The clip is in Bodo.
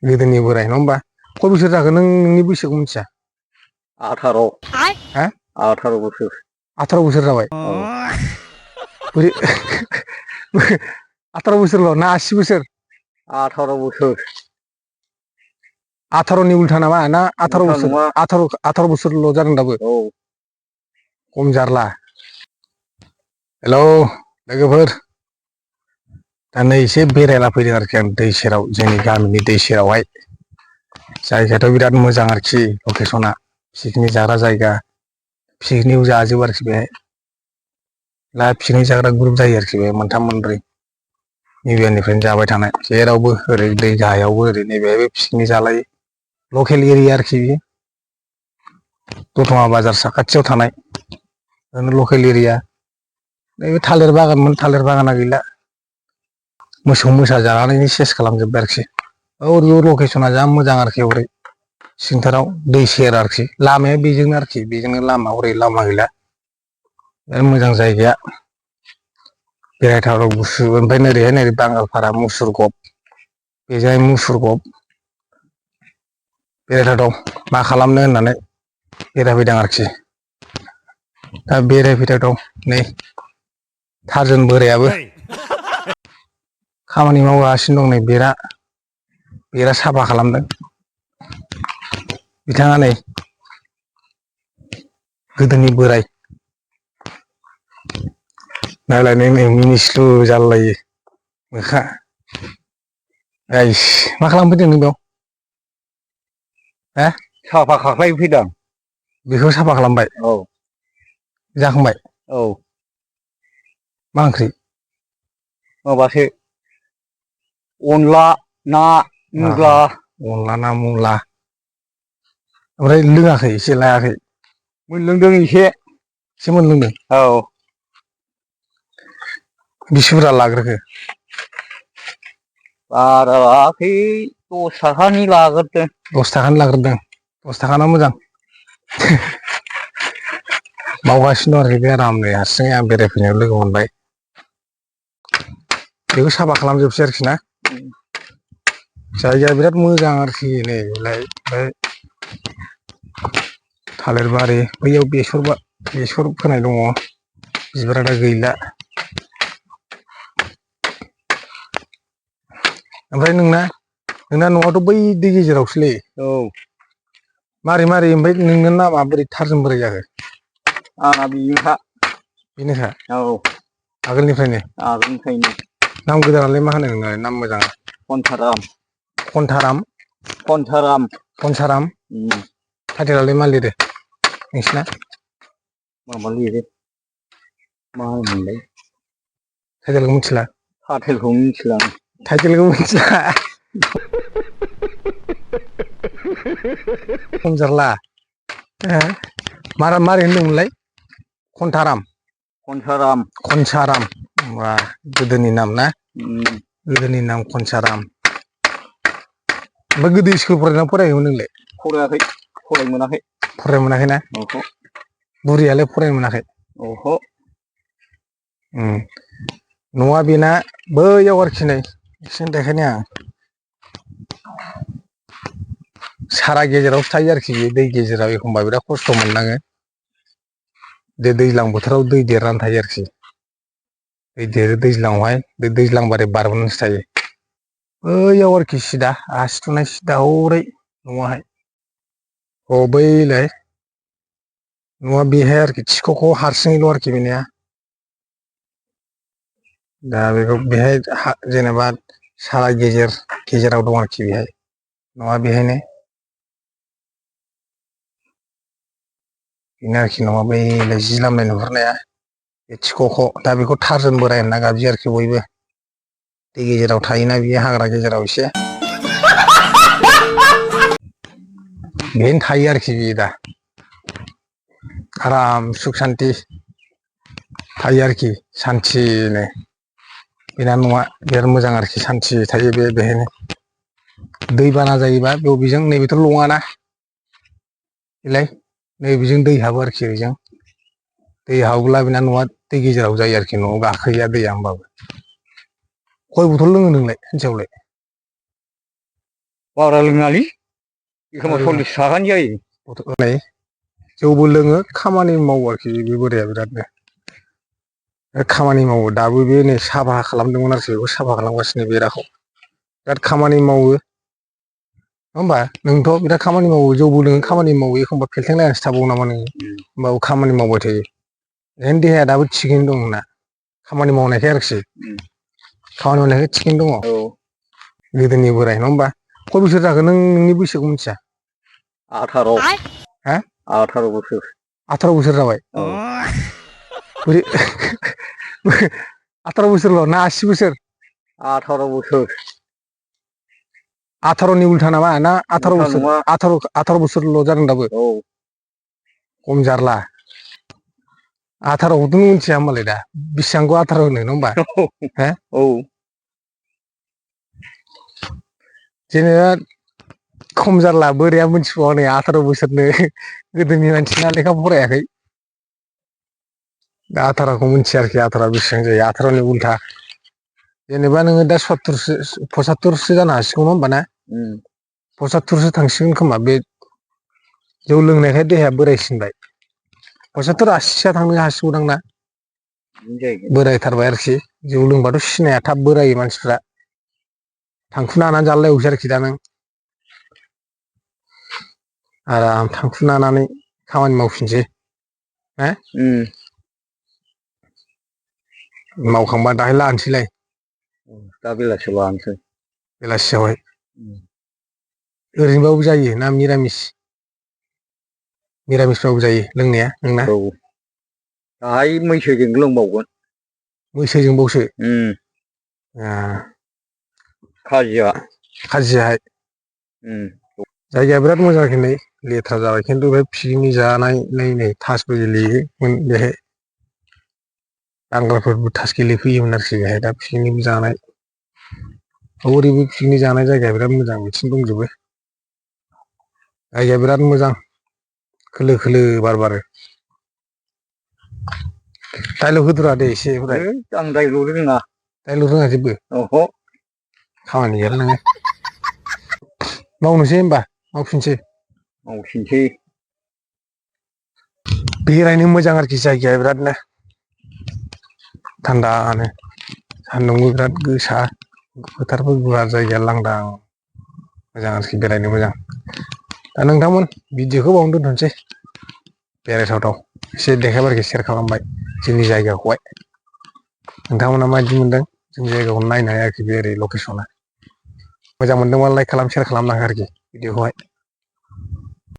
गोदोनि बोराय नङा होमबा? खय बोसोर जाखो नोंनि बैसोखौ मिथिया? 18 हा 18 बोसोर 18 बोसोर जाबाय बोरै 18 बोसोरल' ना 80 बोसोर 18 बोसोर 18नि उल्था नामा ना 18 उल्था बोसोर नङा 18 बोसोरल' जादों दाबो औ खम जारला हेलौ लोगोफोर दा नै एसे बेरायला फैदों आरोखि आं दै सेराव जोंनि गामिनि दै सेरावहाय जायगायाथ' बिराद मोजां आरोखि लकेसना पिकनिक जाग्रा जायगा पिकनिक जाजोबो आरोखि बेहाय दा पिकनिक जाग्रा ग्रुप जायो आरोखि बे मोनथाम मोनब्रै निउइयारनिफ्रायनो जाबाय थानाय जेरावबो ओरै दै गाहायावबो ओरै नैबेहायबो पिकनिक जालायो लकेल एरिया आरोखि बियो दतमा बाजार साखाथियाव थानाय लकेल एरिया नैबे थालिर बागानमोन थालिर बागाना गैला मोसौ मोसा जानानैनो सेस खालामजोब्बाय आरोखि औ लकेसना जा मोजां आरोखि हरै सिंथाराव दै सेर आरोखि लामाया बेजोंनो आरोखि बेजोंनो लामा हरै लामा गैला मोजां जायगाया बेरायथाव गुसु ओमफ्राय नोरैहाय नोरै बांगालफारा मुसुरगप बेजोंहाय मुसुरगप बेरायथावथाव मा खालामनो होननानै बेरायफैदों आरोखि दा बेरायफैथावथाव नै थारजुन बोरायाबो खामानि मावगासिनो दं नै बेरा साफा खालामदों बिथाङा नै गोदोनि बोराय नायलाय नै मिनिस्लु जालायलायो मोखा मा खालामफैदों नों बेयाव हो साफा खालाय फैदां बेखौ साफा खालामबाय औ जाखांबाय औ मा ओंख्रि माबासो अनला ना मुला अनला ना मुला ओमफ्राय लोङाखै एसे लायाखै मोनलोंदों एसे एसे मोनलोंदों औ बिसि बुरजा लाग्रोखो बारा लायाखै 10 थाखानि लाग्रोदों 10 थाखानि लाग्रोदों 10 थाखाना मोजां मावगासिनो दं आरोखि बे आरामनो हारसिङै आं बेरायफैनायाव लोगो मोनबाय बेखौ साफा खालामजोबसै आरोखि ना जायगाया बिराद मोजां आरोखि नै बेलाय ओमफ्राय थालिर बारि बैयाव बेसर फोनाय दङ बिबारा दा गैला ओमफ्राय नोंना न'आथ' बै दै गेजेरावसोलै औ मारै ओमफ्राय नोंना नामा बोरै थारजुन बोराय जाखो आंना बेनोखा बेनोखा औ आगोलनिफ्रायनो नाम गोदानालाय मा होनो नोंनालाय नाम मोजाङा खन्थाराम टाइटेलालाय मा लिरो नोंसिना माबा लिरो मा होनोमोनलाय टाइटेलखौ मिथिला टाइटेलखौ मिथिला टाइटेलखौ मिथिला खम जारला मारै होनदोंमोनलाय खनसाराम बा गोदोनि नाम ना गोदोनि नाम खनसाराम ओमफ्राय गोदो स्कुल फरायदोंना फरायाखैमोन नोंलाय फरायाखै फरायनो मोनाखैना बुरियालाय फरायनो मोनाखै न'आ बेना बैयाव आरोखि नै एसे देखायनि आं सारा गेजेरावसो थायो आरोखि बे दै गेजेराव एखमबा बिराद खस्थ' मोननाङो दैज्लां बोथोराव दै देरनानै थायो आरोखि दै देरो दैज्लाङावहाय बे दैज्लां बारि बारबोनानैसो थायो बैयाव आरोखि सिदा आसि थुनाय सिदा हरै न'आहाय बैलाय न'आ बेहाय आरोखि थिख'खौ हारसिङैल' आरोखि बेनिया दा बेखौ बेहाय जेनेबा सारा गेजेराव दं आरोखि बेहाय न'आ बेहायनो बेनो आरोखि न'आ बैलाय जि लामनाय नुहुरनाया बे थिख'खौ दा बेखौ थारजुन बोराय होनना गाबज्रियो आरोखि बयबो दै गेजेराव थायोना बियो हाग्रा गेजेराव एसे बेहायनो थायो आरोखि बियो दा आराम सुख सान्थि थायो आरोखि सान्थिनो बेना न'आ बिराद मोजां आरोखि सान्थि थायो बेहायनो दैबाना जायोबा बबेजों नैबेथ' लङाना बेलाय नैबेजों दै हाबो आरोखि ओरैजों दै हाबोब्ला बेना न'आ दै गेजेराव जायो आरोखि न'आव गाखोहैया दैया होमबाबो खय बथल लोङो नोंलाय सानसेयावलाय बारा लोङालै एखमबा 40 थाखानि जायो। नै जौबो लोङो खामानि मावो आरोखि बे बोराया बिरादनो खामानि मावो दाबो बे नै साफा खालामदोंमोन आरोखि बेखौ साफा खालामगासिनो बेराखौ बिराद खामानि मावो होमबा नोंथ' बिराद खामानि मावो जौबो लोङो खामानि मावो एखमबा फेलथेंलायनानैसो थाबावो नामा नोङो होमबाबो खामानि मावबाय थायो ओंखायनो देहाया दाबो थिगैनो दं नोंना खामानि मावनायखाय आरोखि खामानि मावनायखाय थिगैनो दङ औ गोदोनि बोराय नङा होमबा खय बोसोर जाखो नों नोंनि बैसोखौ मिथिया 18 हा 18 बोसोर 18 बोसोर जाबाय औ बोरै 18 बोसोरल' ना 80 बोसोर 18 बोसोर 18नि उल्था नामा ना 18 उल्था बोसोर नङा 18 बोसोरल' जादों दाबो औ खम जारला 18खौथ' नों मिथिया होमबालाय दा बेसेबांखौ 18 होनो नङा होमबा हो औ जेनेबा खम जारला बोराया मिथिबावा नै 18 बोसोरनो गोदोनि मानसिना लेखा फरायाखै दा 18खौ मिथिया आरोखि 18 बेसेबां जायो 18नि उल्था जेनेबा नोङो दा 75 जानो हासिगौ नङा होमबा ना 75सो थांसिगोन खोमा बे जौ लोंनायखाय देहाया बोरायसिनबाय 75 80 थांनो हासिगौदां ना बिदिनो जाहैगोन बोरायथारबाय आरोखि जौ लोंबाथ' सिनाया थाब बोरायो मानसिफ्रा थांखुना जानानै जालायबावसै आरोखि दा नों आराम थांखुनानानै खामानि मावफिनसै हो मावखांबा दाहाय लानोसैलाय दा बेलासियाव लानोसै बेलासियावहाय ओरैनोबाबो जायो ना मिरामिसबाबो जायो लोंनाया नोंना औ दाहाय मैसोजों लोंबावगोन मैसोजोंबावसो खाजिया खाजियाहाय जायगाया बिराद मोजां नै लेथ्रा जाबाय खिन्थु बे पिकनिक जानाय नै थास गेलेयोमोन बेहाय बांगालफोरबो थास गेलेफैयोमोन आरोखि बेहाय दा पिकनिक जानाय ओरैबो पिकनिक जानाय जायगाया बिराद मोजां बिथिं दंजोबो जायगाया बिराद मोजां खोलो खोलो बार बारो डाइलग होदोरा दे एसे बोराय आं रायज्लायनो रोङा डाइलग रोङा जेबो अह' खामानि गैयालै नोङो मावनोसै होमबा मावफिनसै मावफिनसै बेरायनो मोजां आरोखि जायगाया बिरादनो थान्दानो सान्दुंबो बिराद गोसा फोथारबो गुवार जायगाया लांदां मोजां आरोखि बेरायनो मोजां दा नोंथांमोन भिडिअखौ बावनो दोनथ'नोसै बेरायथावथाव एसे देखायबाय आरोखि सेयार खालामबाय जोंनि जायगाखौहाय नोंथांमोना माबायदि मोनदों जोंनि जायगाखौ नायनानै आरोखि बे ओरै लकेसना मोजां मोनदोंबा लाइक खालाम सेयार खालामना हो आरोखि भिडिअखौहाय